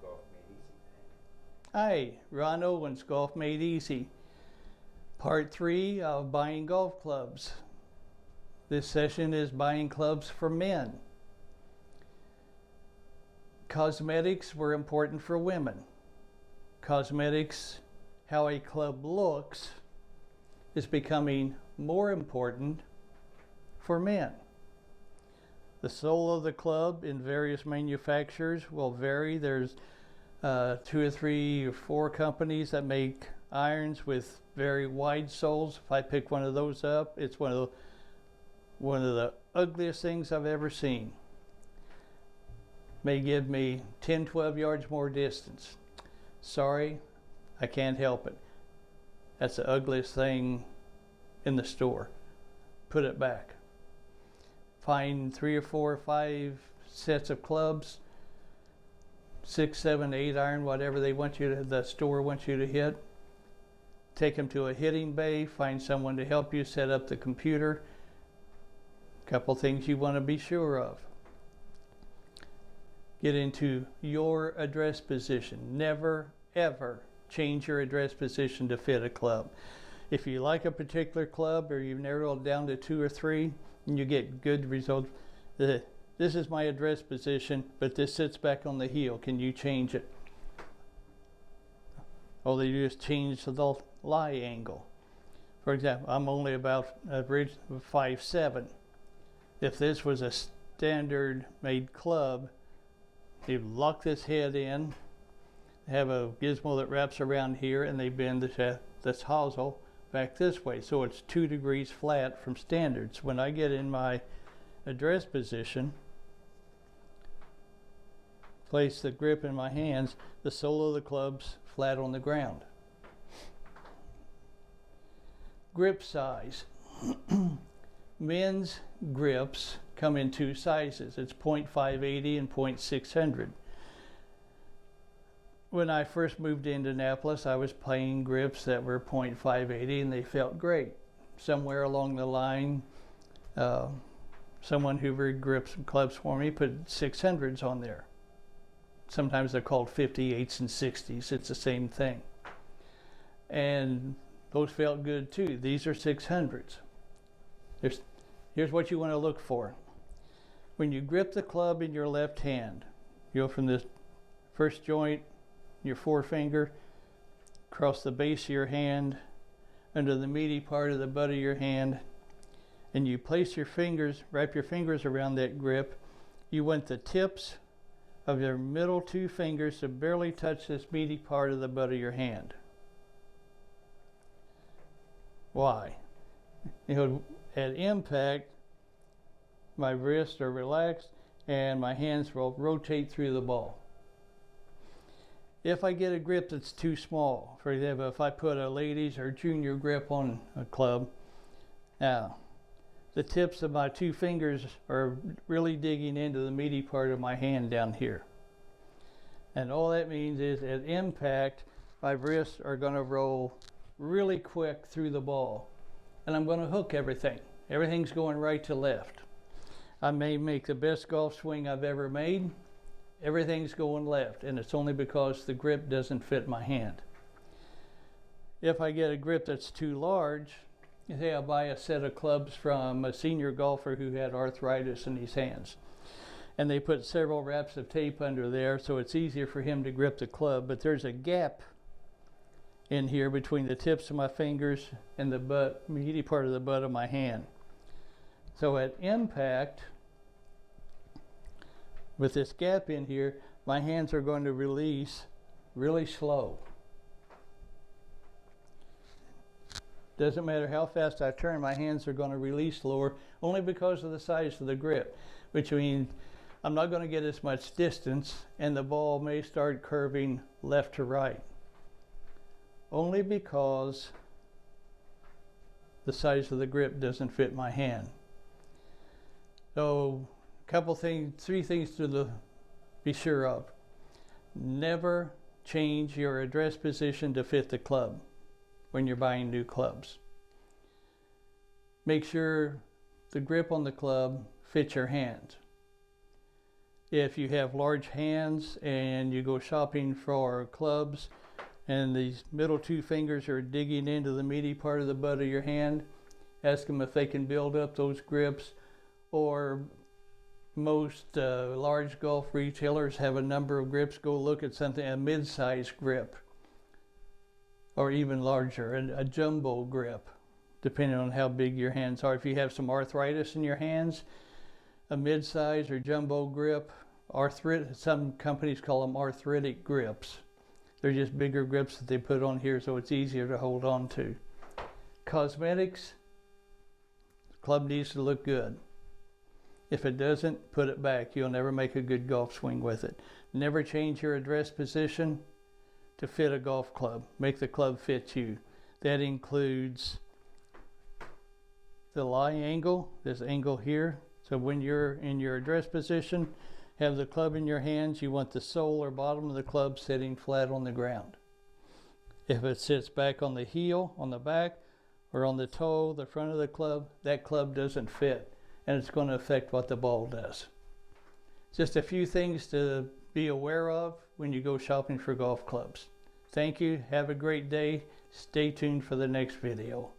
Golf Made Easy. Hi, Ron Owens, Golf Made Easy. Part 3 of buying golf clubs. This session is buying clubs for men. Cosmetics were important for women. Cosmetics, how a club looks, is becoming more important for men. The sole of the club in various manufacturers will vary. There's 2 or 3 or 4 companies that make irons with very wide soles. If I pick one of those up, it's one of the ugliest things I've ever seen. May give me 10, 12 yards more distance. Sorry, I can't help it. That's the ugliest thing in the store. Put it back. Find 3 or 4 or 5 sets of clubs, 6, 7, 8 iron, whatever the store wants you to hit. Take them to a hitting bay, find someone to help you set up the computer. A couple things you want to be sure of. Get into your address position. Never, ever change your address position to fit a club. If you like a particular club or you've narrowed it down to 2 or 3 and you get good results, this is my address position, but this sits back on the heel. Can you change it? All they do is change the lie angle. For example, I'm only about 5'7". If this was a standard made club, you lock this head in, have a gizmo that wraps around here, and they bend this hosel back this way, so it's 2 degrees flat from standards. When I get in my address position, place the grip in my hands, the sole of the club's flat on the ground. Grip size. Men's grips come in 2 sizes. It's .580 and .600. When I first moved to Indianapolis, I was playing grips that were .580 and they felt great. Somewhere along the line, someone who rigged grips and clubs for me put 600s on there. Sometimes they're called 58s and 60s. It's the same thing. And those felt good too. These are 600s. Here's what you want to look for. When you grip the club in your left hand, you go from this first joint, your forefinger, across the base of your hand, under the meaty part of the butt of your hand, and you place your fingers, wrap your fingers around that grip. You want the tips of your middle 2 fingers to barely touch this meaty part of the butt of your hand. Why? At impact, my wrists are relaxed and my hands will rotate through the ball. If I get a grip that's too small, for example, if I put a ladies or junior grip on a club, now the tips of my 2 fingers are really digging into the meaty part of my hand down here. And all that means is at impact, my wrists are going to roll really quick through the ball. And I'm going to hook everything. Everything's going right to left. I may make the best golf swing I've ever made. Everything's going left, and it's only because the grip doesn't fit my hand. If I get a grip that's too large, say I buy a set of clubs from a senior golfer who had arthritis in his hands, and they put several wraps of tape under there so it's easier for him to grip the club, but there's a gap in here between the tips of my fingers and the meaty part of the butt of my hand. So at impact, with this gap in here, my hands are going to release really slow. Doesn't matter how fast I turn, my hands are going to release slower only because of the size of the grip, which means I'm not going to get as much distance and the ball may start curving left to right. Only because the size of the grip doesn't fit my hand. So, couple things, 3 things to be sure of. Never change your address position to fit the club when you're buying new clubs. Make sure the grip on the club fits your hand. if you have large hands and you go shopping for clubs and these middle two fingers are digging into the meaty part of the butt of your hand, ask them if they can build up those grips. Or most large golf retailers have a number of grips. Go look at something, a mid-size grip, or even larger, a jumbo grip, depending on how big your hands are. If you have some arthritis in your hands, a mid-size or jumbo grip, some companies call them arthritic grips. They're just bigger grips that they put on here so it's easier to hold on to. Cosmetics, the club needs to look good. If it doesn't, put it back. You'll never make a good golf swing with it. Never change your address position to fit a golf club. Make the club fit you. That includes the lie angle, this angle here. So when you're in your address position, have the club in your hands, you want the sole or bottom of the club sitting flat on the ground. If it sits back on the heel, on the back, or on the toe, the front of the club, that club doesn't fit, and it's going to affect what the ball does. Just a few things to be aware of when you go shopping for golf clubs. Thank you. Have a great day. Stay tuned for the next video.